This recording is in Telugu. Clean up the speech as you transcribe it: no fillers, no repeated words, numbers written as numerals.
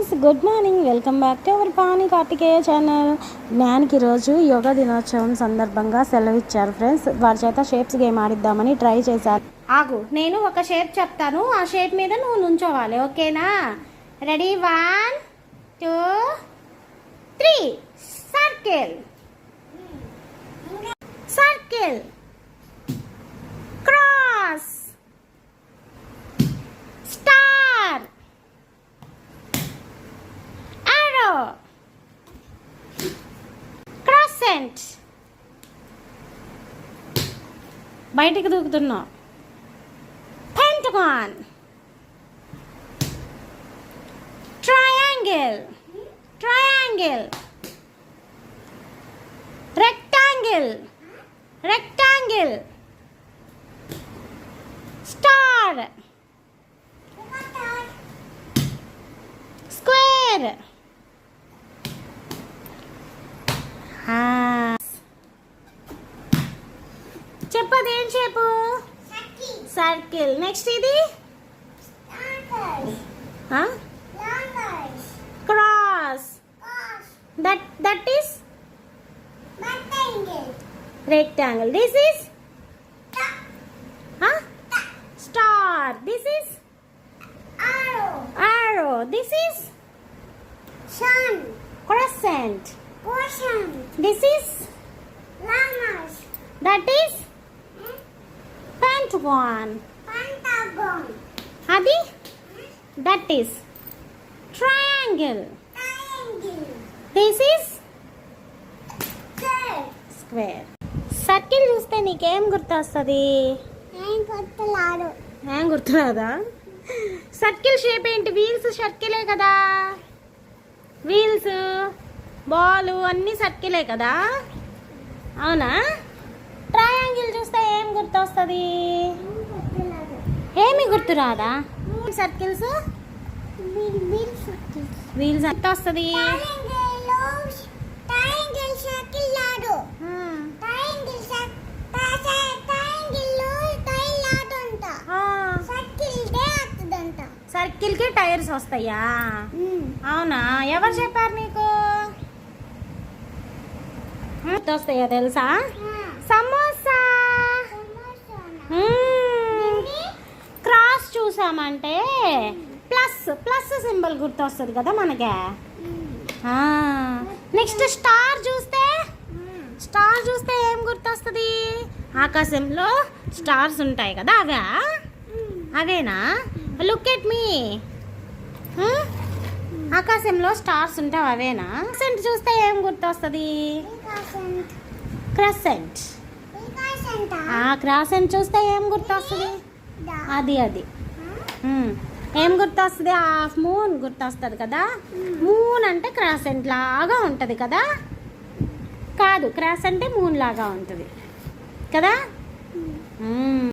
Friends, good morning. Welcome back to our Pavani Karthikeya channel. జ్ఞానికి ఈరోజు యోగా దినోత్సవం సందర్భంగా సెలవు ఇచ్చారు ఫ్రెండ్స్. వారి చేత షేప్స్ గేమ్ ఆడిద్దామని ట్రై చేశారు. ఆగు, నేను ఒక షేప్ చెప్తాను, ఆ షేప్ మీద నువ్వు నుంచోవాలి, ఓకేనా? Ready, 1 2 3. Circle, circle, cross, star, arrow, crescent. బయటికి దూకుతున్నావు. Pentagon, triangle, triangle, rectangle, rectangle, star, square, చెప్పది ఏం చెప్పు? సర్కిల్. నెక్స్ట్ ఇది cross, that is rectangle. This is star. This is arrow. This is sun. Crescent. Ocean. This is Llamas. that is pentagon. Pentagon. Adi that is triangle. Triangle. This is Curve. square. Circle చూస్తే నీకేం గుర్తొస్తుంది? ఏం గుర్తులాడు. ఏం గుర్తురాదా? సర్కిల్ షేప్ ఏంటి? వీల్స్ సర్కిలే కదా. వీల్స్, బాల్ అన్నీ సర్కిలే కదా, అవునా? ట్రయాంగిల్ చూస్తే ఏం గుర్తొస్తుంది? ఏమి గుర్తురాదా? సర్కిల్స్, వీల్స్ ఎంత వస్తుంది? ట్రయాంగిల్ సర్కిల్ లాడు. ట్రయాంగిల్ ట్రయాంగిల్ టైల్ లాడంట. సర్కిల్ కే వస్తుందంట. సర్కిల్ కి టైర్స్ వస్తాయా? అవునా? ఎవరు చెప్పారు నీకు? వస్తాయా తెలుసా? సమోసా. క్రాస్ చూసామంటే ప్లస్, ప్లస్ సింబల్ గుర్తొస్తుంది కదా మనకి. నెక్స్ట్ స్టార్ చూస్తే, స్టార్ చూస్తే ఏం గుర్తొస్తుంది? ఆకాశంలో స్టార్స్ ఉంటాయి కదా, అవే అవేనా? Look at me. ఆకాశంలో స్టార్స్ ఉంటాయి, అవేనా? క్రెసెంట్ చూస్తే ఏం గుర్తొస్తుంది? క్రెసెంట్. క్రాసెంట్ చూస్తే ఏం గుర్తొస్తుంది? అది ఏం గుర్తొస్తుంది? హాఫ్ మూన్ గుర్తొస్తుంది కదా. మూన్ అంటే క్రాసెంట్ లాగా ఉంటుంది కదా. కాదు, క్రాస్ అంటే మూన్ లాగా ఉంటుంది కదా.